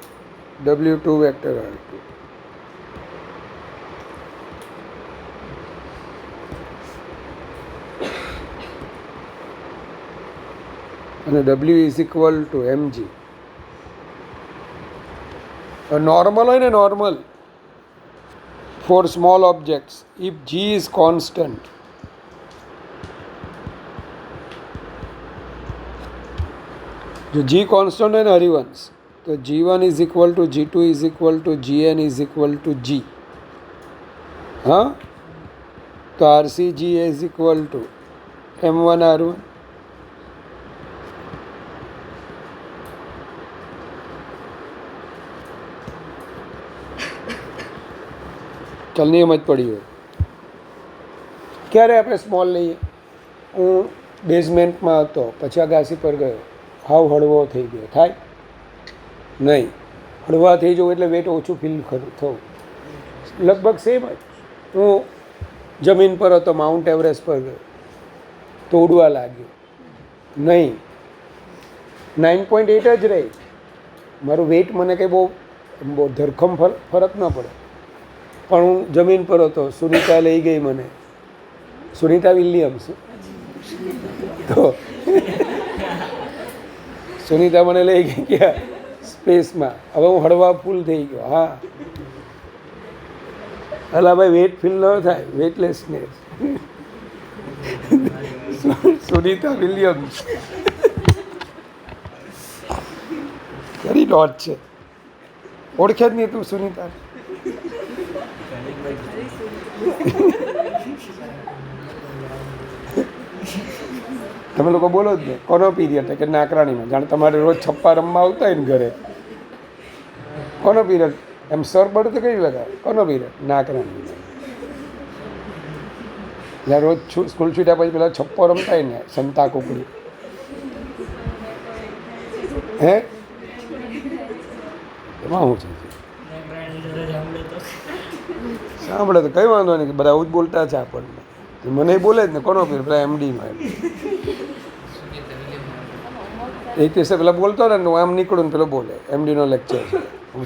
W2 vector R2 અને W is equal to mg. Normal હોય ને normal for small objects if g is constant. જો g કોન્સ્ટન્ટ હોય ને હરિવંશ તો G1 is equal to G2 is equal to Gn is equal to G. હા તો RCG is equal two M1 R1 ચાલ નિયમ જ પડી હોય. ક્યારે આપણે સ્મોલ લઈએ? હું બેઝમેન્ટમાં હતો પછી અગાસી પર ગયો, હાવ હળવો થઈ ગયો, થાય નહીં. હળવા થઈ જવું એટલે વેટ ઓછું ફીલ થવું, લગભગ સેમ જ. હું જમીન પર હતો, માઉન્ટ એવરેસ્ટ પર ગયો તો ઉડવા લાગ્યો નહીં, 9.8 જ રહી. મારું વેટ મને કંઈ બહુ ધરખમ ફરક ન પડે. પણ હું જમીન પર હતો, સુનિતા લઈ ગઈ મને, સુનિતા વિલિયમ્સ. તો સુનિતા મને લઈ ગઈ ક્યાં? સ્પેસમાં. હવે હું હળવા ફૂલ થઈ ગયો. હા અલા ભાઈ વેટ ફીલ ન થાય, વેટલેસનેસ. સુનિતા વિલિયમ્સ ખરી ડોટ છે, ઓળખે જ નહીં તું સુનિતા? તમે લોકો બોલો જ ને કોનો પીરિયડ કે નાકરાણીમાં? જાણે તમારે રોજ છપ્પા રમવા આવતા હોય ને ઘરે. કોનો પીરિયડ? એમ સર પડે તો કઈ લગાવે? કોનો પીરિયડ? નાકરાણી. જ્યાં રોજ સ્કૂલ છૂટ્યા પછી પેલા છપ્પો રમતા હોય ને, સંતા કુકડી. હે એમાં શું છે? સાંભળે તો કઈ વાંધો નહીં, બધા આવું જ બોલતા છે આપણને. મને બોલે જ ને કોનો પીરિયડ? પેલા MD-નો. એક દિવસે પેલા બોલતો ને હું આમ નીકળું ને પેલો બોલે MD-નો લેક્ચર છે,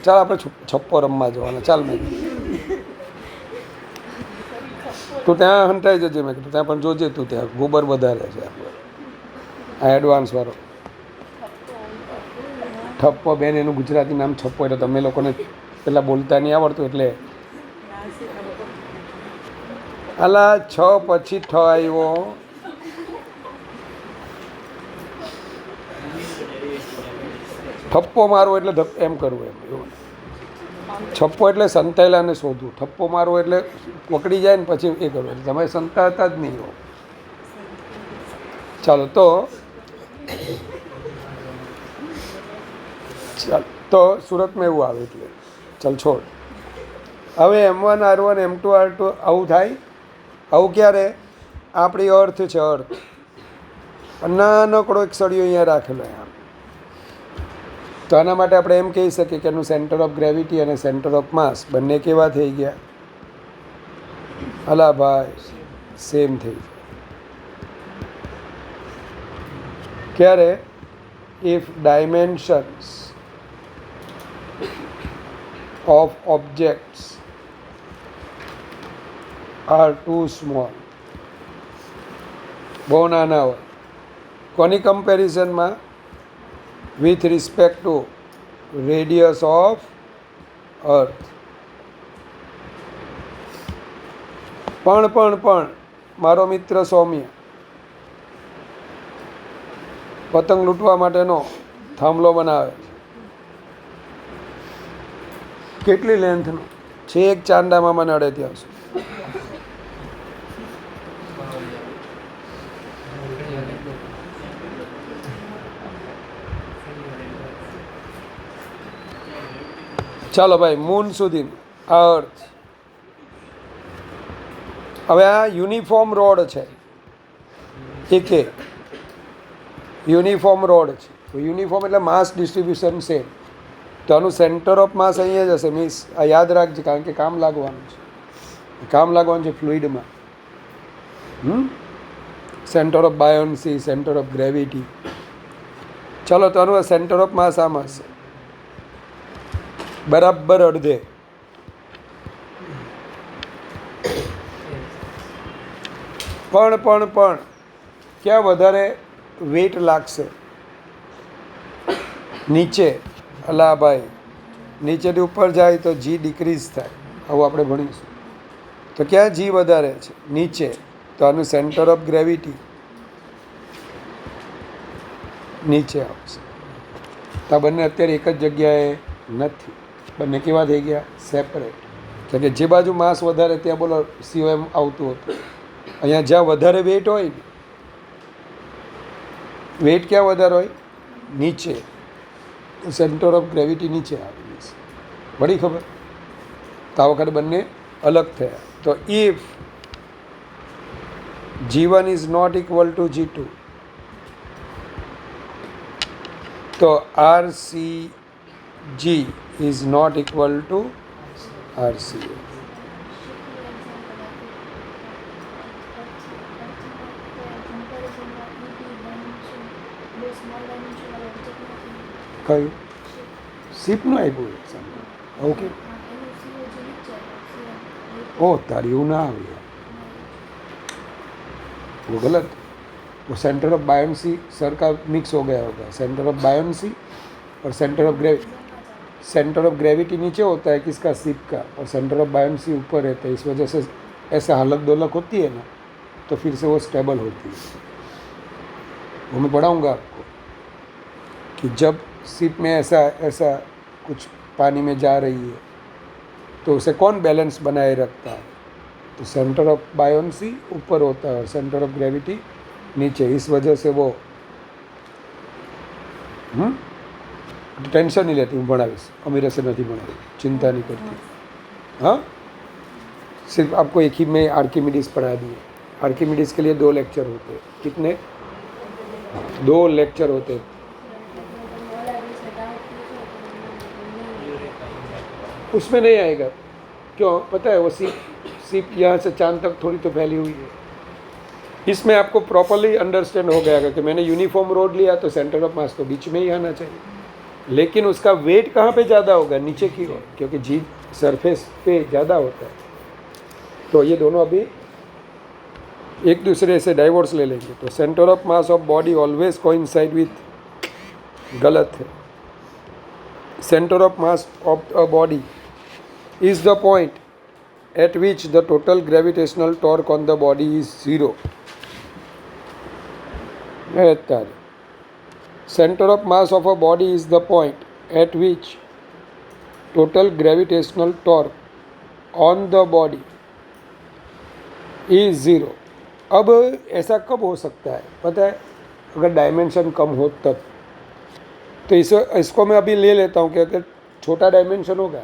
ચાલ આપણે છપ્પો રમવા જવાના, ચાલ. મેં તું ત્યાં હંટાઈ જજે, મેં કીધું ત્યાં પણ જોજે તું, ત્યાં ગોબર વધારે છે આપણે. આ એડવાન્સ વાળો ઠપ્પો. બેન એનું ગુજરાતી નામ છપ્પો, એટલે તમે લોકોને પેલા બોલતા નહીં આવડતું એટલે. અલા 6 પછી ઠ આવ્યો. ઠપ્પો મારવો એટલે એમ કરવું, એમ એવું. છપ્પો એટલે સંતાયેલાને શોધવું, ઠપ્પો મારવો એટલે પકડી જાય ને પછી એ કરવું. એટલે તમે સંતાતા જ નહીં હો. ચાલો તો સુરતમાં એવું આવે એટલે ચાલ છોડ. હવે M1 R1 M2 R2 આવું થાય. આવું ક્યારે? આપણી અર્થ છે, અર્થ. નાનકડો એક સળિયો અહીંયા રાખેલો આમ. તો આના માટે આપણે એમ કહી શકીએ કે એનું સેન્ટર ઓફ ગ્રેવિટી અને સેન્ટર ઓફ માસ બંને કેવા થઈ ગયા? અલા ભાઈ સેમ થઈ ગયા. ક્યારે? If dimensions of objects are too small. બહુ નાના હોય. કોની કમ્પેરિઝનમાં? With respect to radius of earth. પણ મારો મિત્ર સૌમ્ય પતંગ લૂંટવા માટેનો થાંભલો બનાવે છે. કેટલી લેન્થનો છે? એક ચાંદામાં મને અડે ત્યાં સુધી. ચાલો ભાઈ, મૂન સુધી અર્થ. હવે આ યુનિફોર્મ રોડ છે, એક યુનિફોર્મ રોડ છે. યુનિફોર્મ એટલે માસ ડિસ્ટ્રીબ્યુશન સેમ. તો આનું સેન્ટર ઓફ માસ અહીંયા જ હશે. મીન્સ આ યાદ રાખજે, કારણ કે કામ લાગવાનું છે. કામ લાગવાનું છે ફ્લુઇડમાં. Centre of buoyancy, centre of gravity. ચલો, તો આનું સેન્ટર ઓફ માસ આમ હશે, બરાબર અડધે. પણ ક્યાં વધારે વેટ લાગશે? નીચે. અલા ભાઈ, નીચેથી ઉપર જાય તો જી ડિક્રીઝ થાય. આવું આપણે ભણીશું. તો ક્યાં જી વધારે છે? નીચે. તો આનું સેન્ટર ઓફ ગ્રેવિટી નીચે આવશે. તો આ બંને અત્યારે એક જ જગ્યાએ નથી. બંને કેવા થઈ ગયા? સેપરેટ. એટલે કે જે બાજુ માસ વધારે ત્યાં બોલો COM આવતું હતું. અહીંયા જ્યાં વધારે વેટ હોય ને, વેટ ક્યાં વધારે હોય? નીચે. સેન્ટર ઓફ ગ્રેવિટી નીચે આવે. પડી ખબર? તો આ વખતે બંને અલગ થયા. તો if G1 is not equal to G2, તો RCG is not equal to RCA. કયું? શીપનું આપ્યું એક્ઝામ્પલ. ઓકે. ओ तारी ना आ गया, वो गलत. वो सेंटर ऑफ बायोन्सी सर का मिक्स हो गया होगा. सेंटर ऑफ बायोन्सी और सेंटर ऑफ ग्रेविटी नीचे होता है किसका? शिप का. और सेंटर ऑफ बायोन्सी ऊपर रहता है. इस वजह से ऐसा हलक दोलक होती है ना, तो फिर से वो स्टेबल होती है. वो मैं पढ़ाऊँगा आपको कि जब शिप में ऐसा कुछ पानी में जा रही है तो उसे कौन बैलेंस बनाए रखता है? तो सेंटर ऑफ बायोन्सी ऊपर होता है और सेंटर ऑफ ग्रेविटी नीचे. इस वजह से वो टेंशन नहीं लेती. हूँ बढ़ावीश, अमीर से नहीं बढ़ावी, चिंता नहीं करती. हाँ, सिर्फ आपको एक ही में आर्किमिडीज पढ़ा दिए. आर्किमिडीज के लिए 2 लेक्चर होते हैं. कितने? 2 लेक्चर होते हैं. उसमें नहीं आएगा. क्यों पता है? वो सीप यहाँ से चांद तक थोड़ी तो फैली हुई है. इसमें आपको प्रॉपरली अंडरस्टैंड हो गया कि मैंने यूनिफॉर्म रोड लिया तो सेंटर ऑफ मास तो बीच में ही आना चाहिए. लेकिन उसका वेट कहाँ पे ज़्यादा होगा? नीचे की ओर, क्योंकि जी सरफेस पे ज़्यादा होता है. तो ये दोनों अभी एक दूसरे से डाइवोर्स ले लेंगे. तो centre of mass of body always coincide with, गलत है. Centre of mass of a body is the point at which the total gravitational torque on the body is 0. Center of mass of a body is the point at which total gravitational torque on the body is 0. अब ऐसा कब हो सकता है पता है? अगर dimension कम हो तब. तो इसको मैं अभी ले लेता हूँ कि अगर छोटा डायमेंशन होगा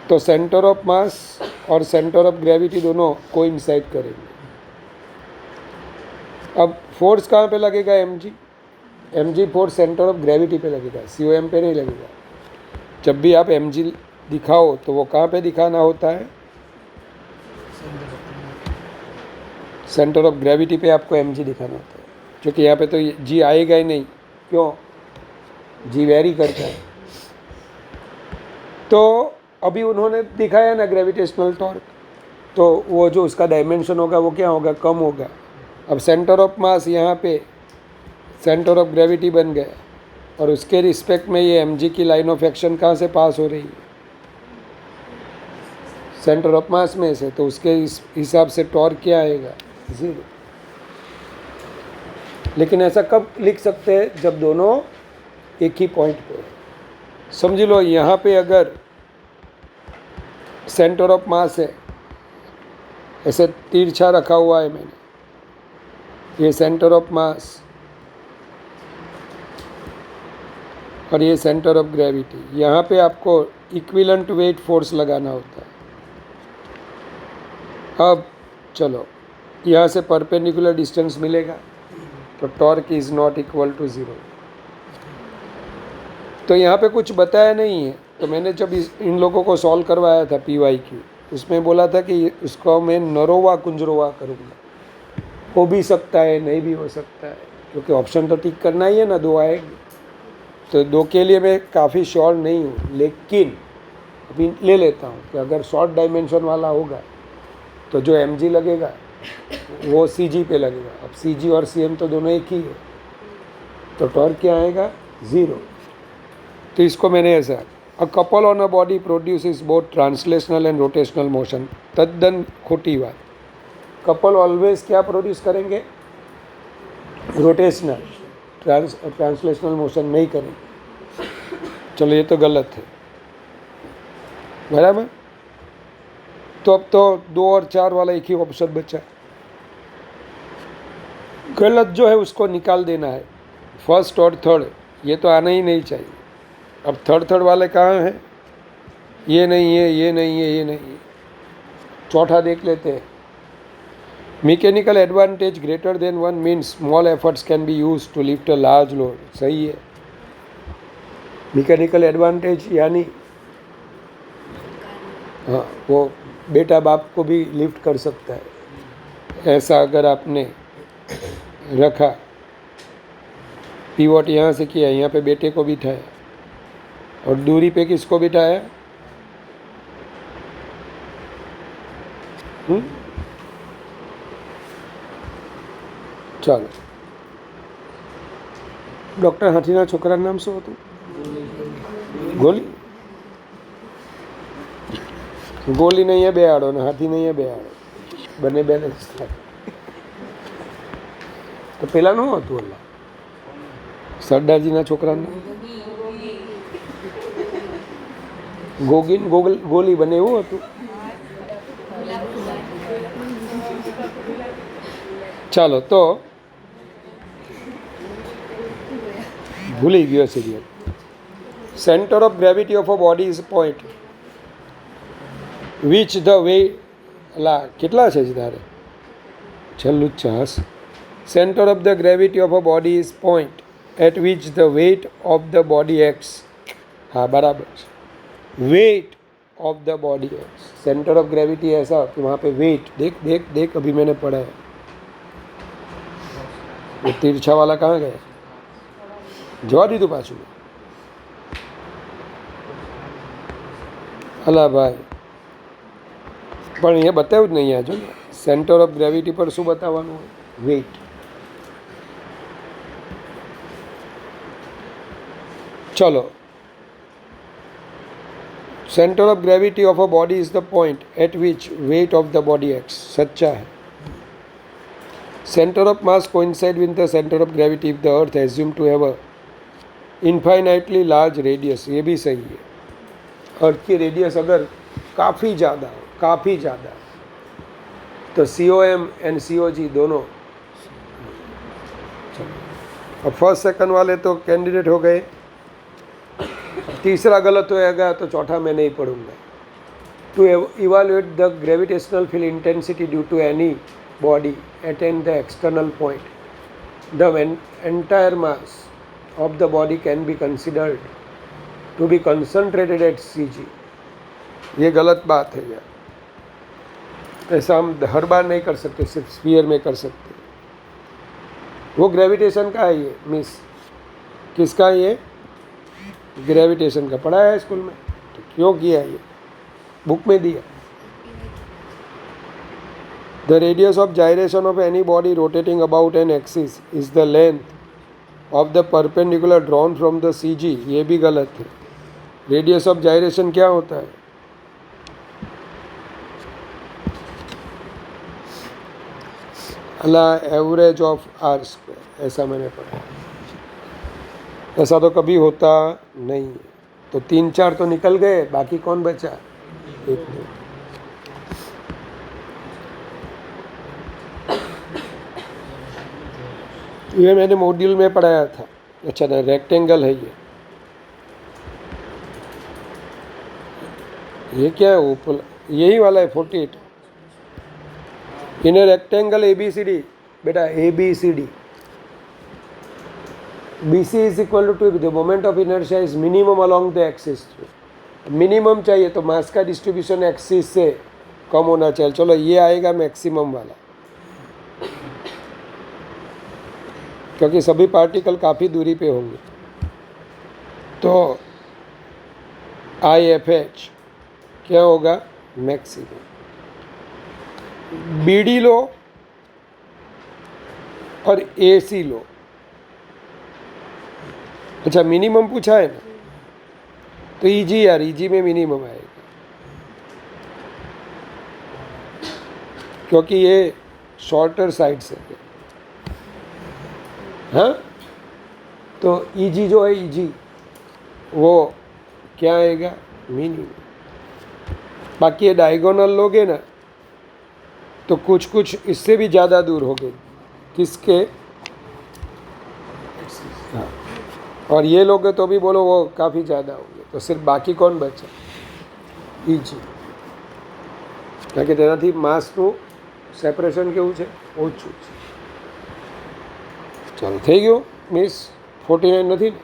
तो सेंटर ऑफ मास और सेंटर ऑफ ग्रेविटी दोनों कोइंसाइड करेंगे. अब फोर्स कहाँ पे लगेगा? mg force centre of gravity पे लगेगा, COM पे नहीं लगेगा. जब भी आप mg दिखाओ तो वो कहाँ पे दिखाना होता है? सेंटर ऑफ ग्रेविटी पे आपको mg दिखाना होता है. क्योंकि यहाँ पे तो g आएगा ही नहीं. क्यों? g वेरी करता है. तो अभी उन्होंने दिखाया ना ग्रेविटेशनल टॉर्क, तो वो जो उसका डायमेंशन होगा वो क्या होगा? कम होगा. अब सेंटर ऑफ मास यहाँ पे सेंटर ऑफ ग्रेविटी बन गया और उसके रिस्पेक्ट में ये mg की लाइन ऑफ एक्शन कहाँ से पास हो रही है? सेंटर ऑफ मास में से, तो उसके इस हिसाब से टॉर्क क्या आएगा? 0। लेकिन ऐसा कब लिख सकते हैं? जब दोनों एक ही पॉइंट पे है। समझ लो यहाँ पे अगर सेंटर ऑफ मास है, ऐसे तिरछा रखा हुआ है मैंने, ये सेंटर ऑफ मास और ये सेंटर ऑफ ग्रेविटी, यहाँ पे आपको इक्विवेलेंट वेट फोर्स लगाना होता है। अब चलो यहाँ से परपेंडिकुलर डिस्टेंस मिलेगा, तो torque is not equal to 0। तो यहाँ पे कुछ बताया नहीं है, तो मैंने जब इन लोगों को सॉल्व करवाया था PYQ, उसमें बोला था कि उसको मैं नरोवा कुंजरोवा करूँगा। हो भी सकता है, नहीं भी हो सकता है, क्योंकि ऑप्शन तो टिक करना ही है ना, 2 आएगी। तो 2 के लिए मैं काफ़ी श्योर नहीं हूँ, लेकिन अभी ले लेता हूँ कि अगर शॉर्ट डायमेंशन वाला होगा तो जो mg लगेगा वो cg पे लगेगा। अब cg और cm तो दोनों एक ही है, तो टॉर्क क्या आएगा? 0। तो इसको मैंने ऐसा, a couple on a body produces both translational and rotational motion. तद्दन खोटी बात। कपल ऑलवेज क्या प्रोड्यूस करेंगे? रोटेशनल। ट्रांसलेशनल मोशन नहीं करेंगे। चलो ये तो गलत है, बराबर। तो अब तो 2 और 4 वाला एक ही ऑप्शन बचा। गलत जो है उसको निकाल देना है, फर्स्ट और थर्ड, ये तो आना ही नहीं चाहिए। अब थर्ड वाले कहाँ हैं? ये नहीं है, ये नहीं है, ये नहीं है। चौथा देख लेते हैं। Mechanical advantage greater than 1 means small efforts can be use to lift a large load. सही है। मैकेनिकल एडवांटेज यानी हाँ, वो बेटा बाप को भी लिफ्ट कर सकता है। ऐसा अगर आपने रखा, पीवट यहाँ से किया, यहाँ पे बेटे को बिठाया और दूरी पे किसको बिठाया? ચાલો, ડૉક્ટર હાથીના છોકરાનું નામ શું હતું? ગોલી. ગોલીને અહીંયા બેહાડો ને હાથીને અહીંયા બેહાડો, બંને બેલેન્સ થાય. તો પેલાનું શું હતું? ઓલા સરદારજીના છોકરાનું ગોલી બને એવું હતું. ચાલો, તો ભૂલી ગયો serial. Centre of gravity of a body is point which the way, અલા કેટલા છે તારે? છેલ્લું જ છે. હસ. Centre of the gravity of a body is point at which the weight of the body acts. हाँ बराबर है. Weight of the body acts. Centre of gravity ऐसा कि वहाँ पे वेट, देख देख देख, अभी मैंने पढ़ा है. वो तिरछा वाला कहाँ गया? जवा दीधું પાછું. અલા ભાઈ, પણ એ બતાવ્યું જ નહીં. આ જો સેન્ટર ઓફ ગ્રેવિટી પર શું બતાવવાનું? વેઇટ. चलो, centre of gravity of a body is the point at which weight of the body acts. सच्चा है. Centre of mass coincide with the centre of gravity if the earth assume to have a infinitely large radius. ये भी सही है. अर्थ की radius अगर काफ़ी ज़्यादा तो COM एंड COG दोनों. अब फर्स्ट सेकंड वाले तो कैंडिडेट हो गए. तीसरा गलत होएगा तो चौथा मैं नहीं पढ़ूंगा. To evaluate the gravitational field intensity due to any body at the external point, the entire mass of the body can be considered to be concentrated at CG. ये गलत बात है यार. ऐसा हम हर बार नहीं कर सकते, सिर्फ स्फीयर में कर सकते. वो ग्रेविटेशन का है ये मिस. किसका ये? ग्रेविटेशन का. पढ़ा है स्कूल में तो क्यों किया? ये बुक में दिया. The radius of gyration of any body rotating about an axis is the length of the perpendicular drawn from the CG. ये भी गलत है. रेडियस ऑफ जायरेशन क्या होता है? अला एवरेज ऑफ आर स्क्वायर, ऐसा मैंने पढ़ा। ऐसा तो कभी होता नहीं है। तो 3-4 तो निकल गए, बाकी कौन बचा? एक नहीं। ये मैंने मॉड्यूल में पढ़ाया था। अच्छा ना, रेक्टेंगल है ये क्या है? ऊपर यही वाला है 48। इन ए रेक्टेंगल ABCD, बेटा ABCD, BC is equal to the moment of inertia is minimum along the axis. Minimum चाहिए तो मास का डिस्ट्रीब्यूशन एक्सिस से कम होना चाहिए। चलो ये आएगा मैक्सिमम वाला, क्योंकि सभी पार्टिकल काफ़ी दूरी पे होंगे। तो IFH क्या होगा? मैक्सिमम। BD लो और AC लो। अच्छा, मिनिमम पूछा है ना, तो EG यार, EG में मिनिमम आएगा, क्योंकि ये शॉर्टर साइड से है। हाँ, तो EG जो है, EG वो क्या आएगा? मिनिमम। बाकी ये डायगोनल लोगे ना तो कुछ कुछ इससे भी ज़्यादा दूर हो गए। किसके? हाँ, और ये लोगे तो भी बोलो वो काफ़ी ज़्यादा हो गए। तो सिर्फ बाकी कौन बचा? EG। કારણ કે તેનાથી માસનું સેપરેશન કેવું છે? ઓછું છે। ચાલો, થઈ ગયું મિસ? 49 નથી ને?